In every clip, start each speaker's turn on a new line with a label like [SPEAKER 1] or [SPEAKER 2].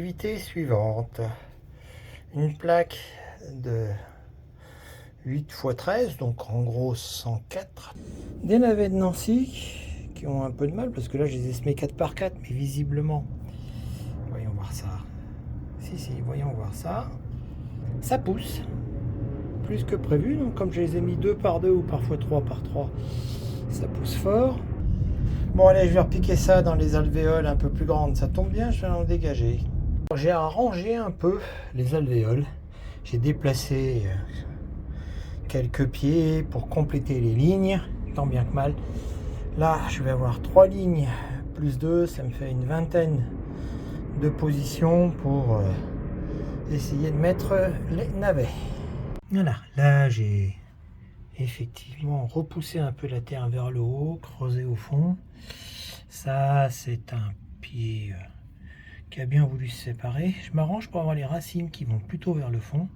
[SPEAKER 1] Activité suivante. Une plaque de 8 x 13, donc en gros 104. Des navets de Nancy qui ont un peu de mal parce que là je les ai semés 4 par 4, mais visiblement, voyons voir ça. Si, voyons voir ça. Ça pousse plus que prévu, donc comme je les ai mis 2 par 2 ou parfois 3 par 3, ça pousse fort. Bon allez, je vais repiquer ça dans les alvéoles un peu plus grandes, ça tombe bien, je vais en dégager. J'ai arrangé un peu les alvéoles, j'ai déplacé quelques pieds pour compléter les lignes, tant bien que mal. Là je vais avoir 3 lignes plus 2, ça me fait une vingtaine de positions pour essayer de mettre les navets. Voilà, là j'ai effectivement repoussé un peu la terre vers le haut, creusé au fond. Ça c'est un pied qui a bien voulu se séparer. Je m'arrange pour avoir les racines qui vont plutôt vers le fond.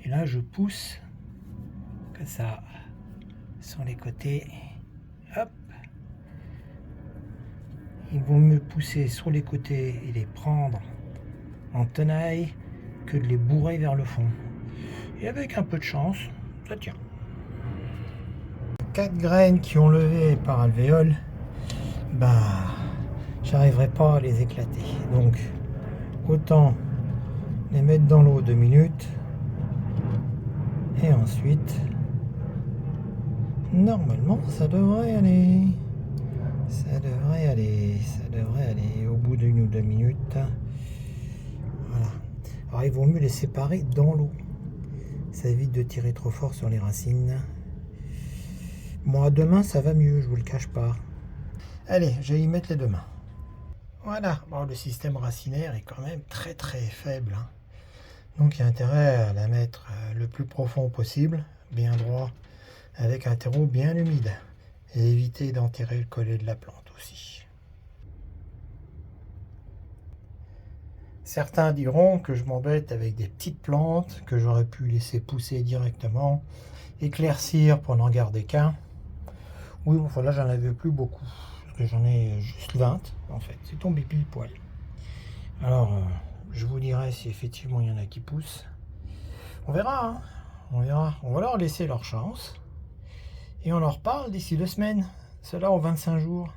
[SPEAKER 1] Et là je pousse comme ça sur les côtés. Hop. Il vaut mieux pousser sur les côtés et les prendre en tenaille que de les bourrer vers le fond. Et avec un peu de chance, ça tient. 4 graines qui ont levé par alvéole, bah j'arriverai pas à les éclater. Donc autant les mettre dans l'eau 2 minutes et ensuite normalement ça devrait aller. Ça devrait aller au bout d'1 ou 2 minutes. Voilà. Alors il vaut mieux les séparer dans l'eau. Ça évite de tirer trop fort sur les racines. Moi, demain, ça va mieux, je vous le cache pas. Allez, je vais y mettre les deux mains. Voilà. Bon, le système racinaire est quand même très très faible. Hein. Donc il y a intérêt à la mettre le plus profond possible, bien droit, avec un terreau bien humide. Et éviter d'enterrer le collet de la plante aussi. Certains diront que je m'embête avec des petites plantes que j'aurais pu laisser pousser directement, éclaircir pour n'en garder qu'un. Oui, enfin là j'en avais plus beaucoup, parce que j'en ai juste 20 en fait, c'est tombé pile poil. Alors je vous dirai si effectivement il y en a qui poussent. On verra, hein. On verra. On va leur laisser leur chance. Et on leur parle d'ici 2 semaines. Cela en 25 jours.